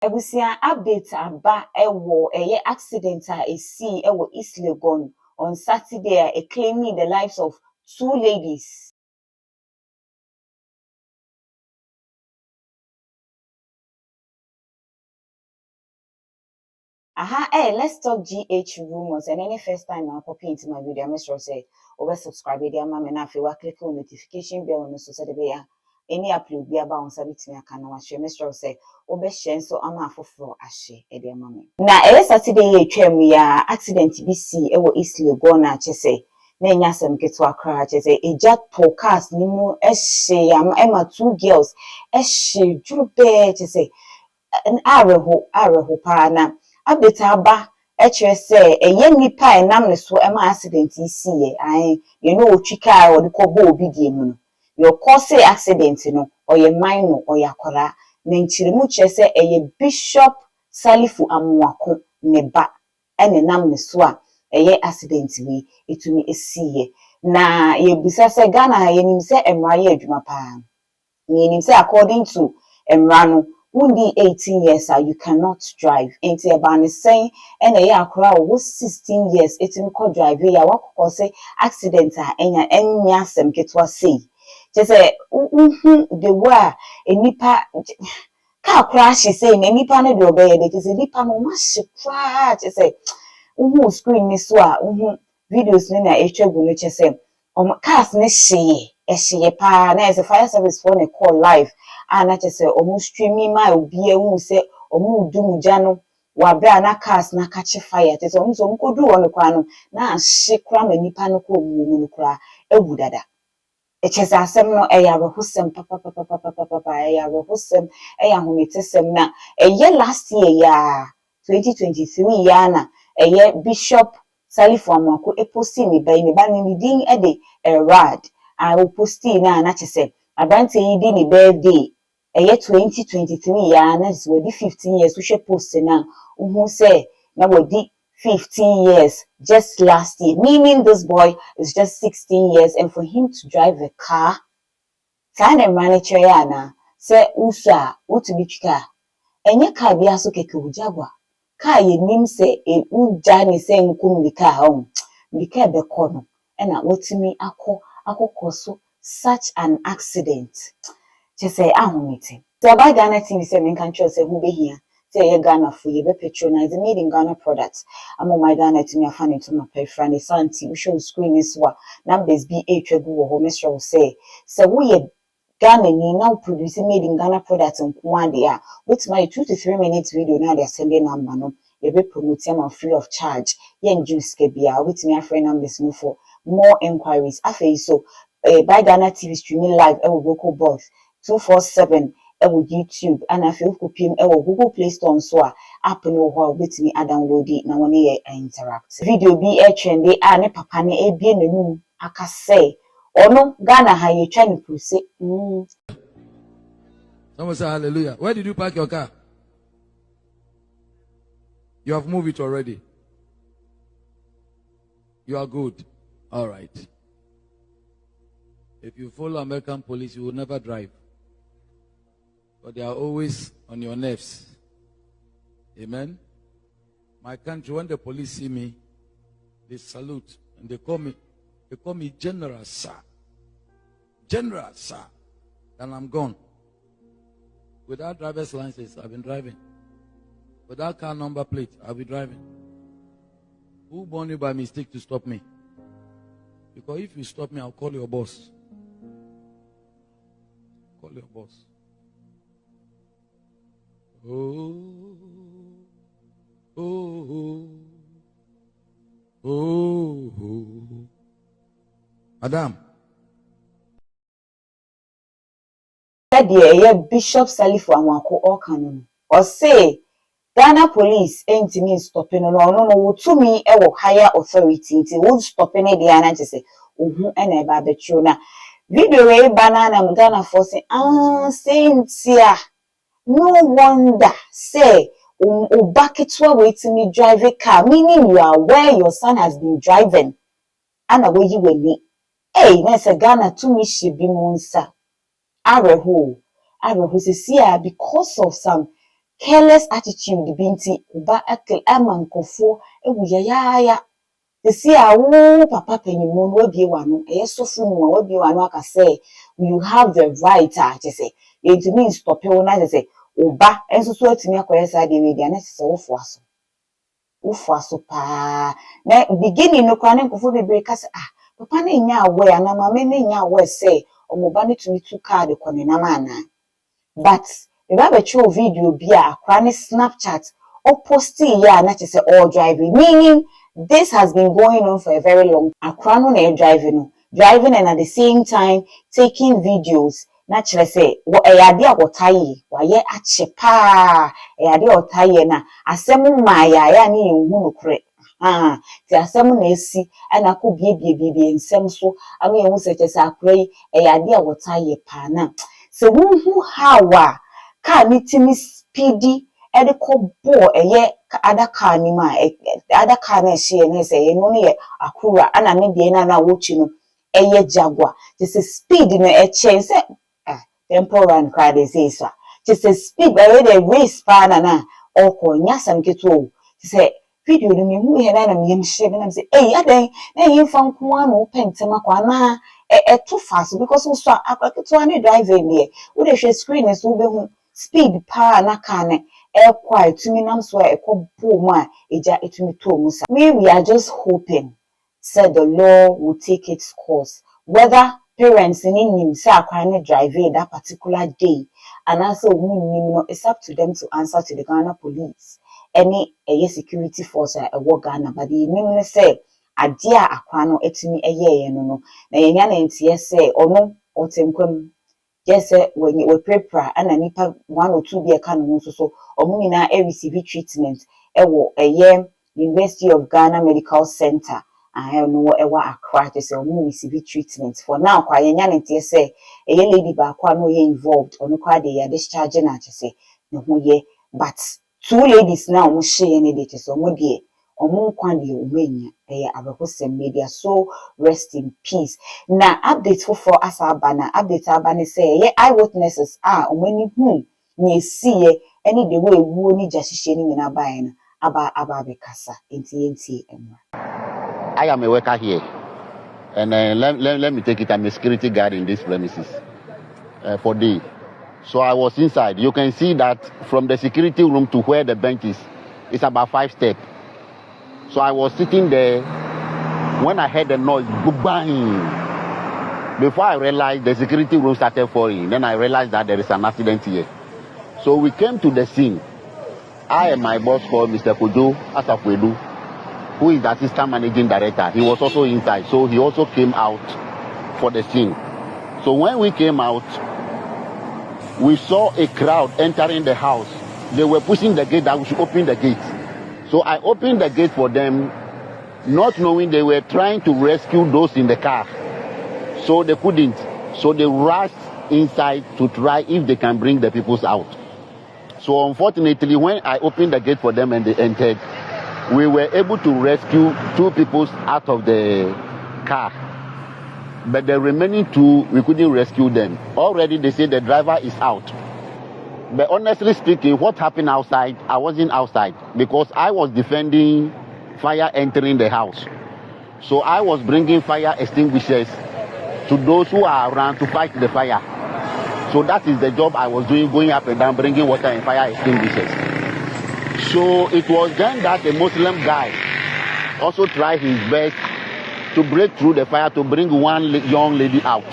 Ebusia update aba ewo eye accident a see ewo East Legon on Saturday a claiming the lives of 2 ladies. Let's talk GH rumors. And any first time I pop into my video, make sure say over subscribe to my na fe wa click on notification bell on so say be any upload be about on sabit me aka na wa share. Make sure say over share so ama afoforo ahye e de ama me. Na Saturday ye twam ya accident bi si e wo East Legon na chese na nya asem ketwa kra chese eja podcast ni mu ehye am ema 2 girls ehye duru be chese areho pa na update aba ekire say eye nipa enam ne so ema accident isi ye you know otwika o de kobo obi die mu no your cause accident no oye minor oya kwara na nchiremu kire say eye Bishop Salifu Amoako ne ba ene nam ne so a eye accident wi etumi esi ye na ye bisa say Ghana ye nim say emra ye adwuma pa ye nim say according to emra no Undi 18 years you cannot drive. Enti eba saying and a year was 16 years etimi ko drive ya wakoko say accident enya sem ketwa say. Je say the wa enipa car crash say enipa no de obey de say nipa no ma hye je say screen ni so a videos ni na etwagu no che say cars ne hye pa na as a fire service for a call live and I say almost streaming my obi ehu say omu dumugya no wa bra na cars na catch fire te so nso nkodu won kwa no na hye kra manipa no ko omu no kra ewu dada echese asem no eya rohosem papa eya rohosem eya hometesem na eye last year ya 2023 ya na eye Bishop Salifu Amoako eposti ni ba ni din e de rad I will posti na chese abante yi di ni birthday eye 2023 ya na is we 15 years we post na who say na we 15 years just last year, meaning this boy is just 16 years and for him to drive a car kind of manager yana say usa utubika enye car bia so keke ujagwa car ye nim say e uja ni say nkum di car hom bika be kono na wotimi akokoso such an accident just say ahomete so by Ghana TV say men kan say who be here say Ghana for you be patronize made in Ghana products am on my Ghana to me afan into my friend santi we show screen is what numbers be atwagu wo ho say we Ghana ni now producing made in Ghana products in Kwande with my 2 to 3 minutes video now they are sending number no you be promote them free of charge yen juice ke bia with me friend numbers no for more inquiries after so by Ghana TV streaming live e will go both 247 with YouTube and I feel copying Google Play Store so app no ho with me download it na one interact video be trendy ne papa ne e bie nanum aka say ono Ghana ha ye twa ne puse Someone say hallelujah. Where did you park your car? You have moved it already. You are good. All right. If you follow American police, you will never drive. But they are always on your nerves. Amen. My country, when the police see me, they salute and they call me General Sir. General Sir. And I'm gone. Without driver's license, I've been driving. Without car number plate, I'll be driving. Who born you by mistake to stop me? Because if you stop me, I'll call your boss. Call your boss. Oh, oh, oh, oh, oh. Madam. Bishop Salifu Amoako all canon. Or say Ghana police ain't me stopping no to me higher authority would stopping it the answer say and eba betrona video banana Ghana for say Cynthia no wonder say Obakitwa waiting me drive a car meaning you are where your son has been driving and away you will be that's a Ghana to me she be monster Areho say because of some careless attitude binti uba akel amankofo ewuyaya the see a papa penyimu no bie wano eyesofu mu wa bie wano aka say you have the right to say it means stop you na say uba enso so atimi akoyesa de we dia na say ufuaso pa na beginning no kwa nkofo bebre ka say papa na nya aware na mama na nya aware say omoba ne tumi tu card kone na mana but if I have a video be a chronic Snapchat or posting ya na say all driving meaning this has been going on for a very long time. Akrano driving and at the same time taking videos. Naturally say what a idea what tie wa ye ache pa e idea what tie na asemu maya ya ni ehunu kre ti asemu na esi ana ko bie nsem so anu ehun se che sa kre e idea what tie pa na se who how car ni timi speedy e de ko bo eye other car ni ma other car na share na say no ne akura ana ne de na wochi no eye jaguar this speed no e change say tempo run car dey say so just speed by the race pa na oko nyasam keto say video no me hu he na me share na say aden na yin fan ko anu pentema kwa na too fast because we saw akwaketo ani driving there we dey share screen so be hu speed pa na car na quiet to me nam so eja etumi to musa we are just hoping said the law will take its course whether parents in him say akwane drive that particular day and also no it's up to them to answer to the Ghana police any security force work Ghana but the name say adia akwano etumi no na yenya na ntie say ono otemkwam yes when you prepare and nipa 1 or 2 be aka no so omo nyina receive treatment ewo University of Ghana Medical Center no ewa Accra to say omo receive treatment for now kwa yenya ntie say lady ba kwa no ye involved ono kwa dey discharge na to say no ho ye but 2 ladies now omo share ne dey to say omo dey omo kwa dey omenya abakosem media so rest in peace na update for asabana update abane say eyewitnesses omani ni see any the way wu ni jashishe ni na bae na aba bekasa enti I am a worker here and let me take it. I'm a security guard in this premises for day. So I was inside. You can see that from the security room to where the bench is, it's about 5 steps. So I was sitting there when I heard the noise, bang. Before I realized the security room started falling, then I realized that there is an accident here. So we came to the scene. I and my boss called Mr. Kojo Asafwedu, who is the assistant managing director. He was also inside, so he also came out for the scene. So when we came out, we saw a crowd entering the house. They were pushing the gate that we should open the gate. So I opened the gate for them, not knowing they were trying to rescue those in the car. So they couldn't. So they rushed inside to try if they can bring the people out. So unfortunately, when I opened the gate for them and they entered, we were able to rescue 2 people out of the car. But the remaining 2, we couldn't rescue them. Already they say the driver is out. But honestly speaking, what happened outside, I wasn't outside because I was defending fire entering the house. So I was bringing fire extinguishers to those who are around to fight the fire. So that is the job I was doing, going up and down, bringing water and fire extinguishers. So it was then that a Muslim guy also tried his best to break through the fire to bring one young lady out,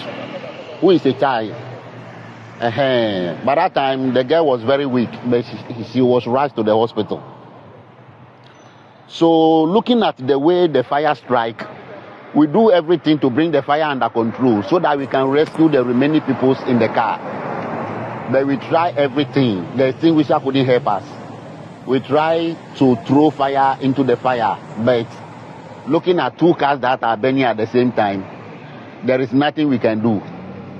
who is a child. By that time, the girl was very weak, but she was rushed to the hospital. So looking at the way the fire strike, we do everything to bring the fire under control so that we can rescue the remaining people in the car. But we try everything. The extinguisher couldn't help us. We try to throw fire into the fire, but looking at 2 cars that are burning at the same time, there is nothing we can do.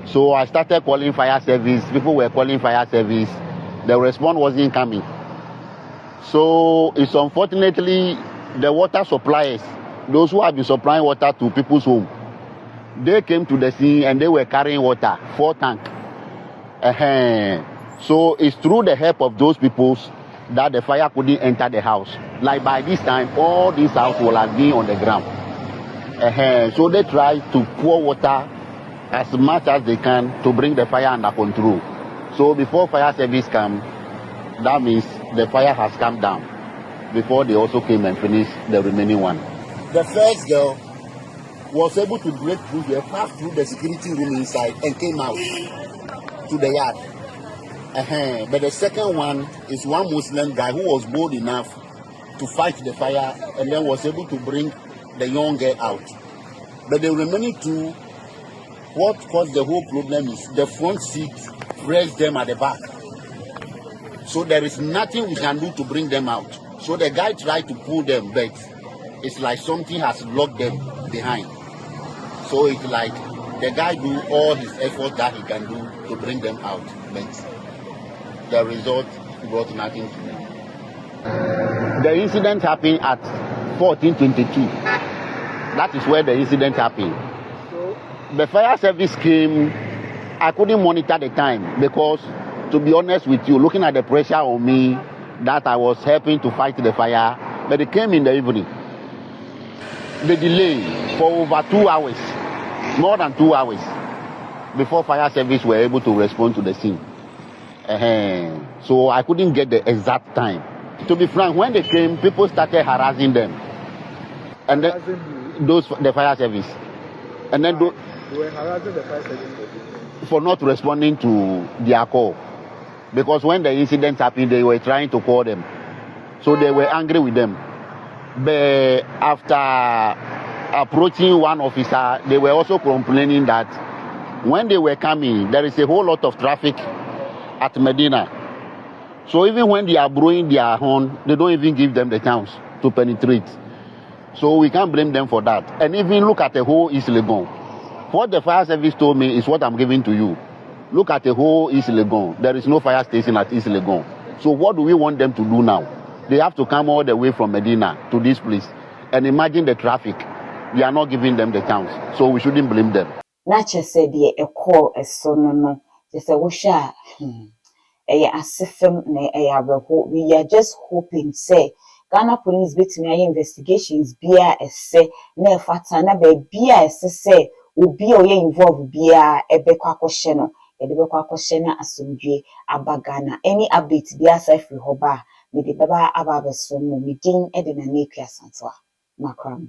So I started calling fire service. People were calling fire service. The response wasn't coming. So it's unfortunately the water suppliers, those who have been supplying water to people's home, they came to the scene and they were carrying water, 4 tanks. So it's through the help of those people that the fire couldn't enter the house. Like by this time, all this house will have been on the ground. So they try to pour water as much as they can to bring the fire under control. So before fire service come, that means the fire has come down before they also came and finished the remaining one. The first girl was able to break through here, pass through the security room inside and came out to the yard. But the second one is one Muslim guy who was bold enough to fight the fire and then was able to bring the young girl out. But the remaining two, what caused the whole problem is the front seat pressed them at the back. So there is nothing we can do to bring them out. So the guy tried to pull them, but it's like something has locked them behind. So it's like the guy do all his effort that he can do to bring them out, but the result brought nothing to them. The incident happened at 14:22. That is where the incident happened. The fire service came. I couldn't monitor the time because, to be honest with you, looking at the pressure on me, that I was helping to fight the fire, but they came in the evening. The delay for over 2 hours, more than 2 hours, before fire service were able to respond to the scene. So I couldn't get the exact time. To be frank, when they came, people started harassing them. And then the fire service. And then they were harassing the fire service for not responding to their call. Because when the incident happened, they were trying to call them. So they were angry with them. But after approaching one officer, they were also complaining that when they were coming, there is a whole lot of traffic at Medina. So even when they are blowing their horn, they don't even give them the chance to penetrate. So we can't blame them for that. And even look at the whole East Legon. What the fire service told me is what I'm giving to you. Look at the whole East Legon. There is no fire station at East Legon. So what do we want them to do now? They have to come all the way from Medina to this place. And imagine the traffic. We are not giving them the chance. So we shouldn't blame them. Nature said a call a son no. They say Wusha asifem ne we are just hoping say Ghana police betimi investigations bia ese na fata na ba bia ese say obi o ye involve bia ebekwa kwhye no edebekwa kwhye na asomdwe abagana any update bia say free hoba me de baba ababeso mo me din e de na nekua santoa makram.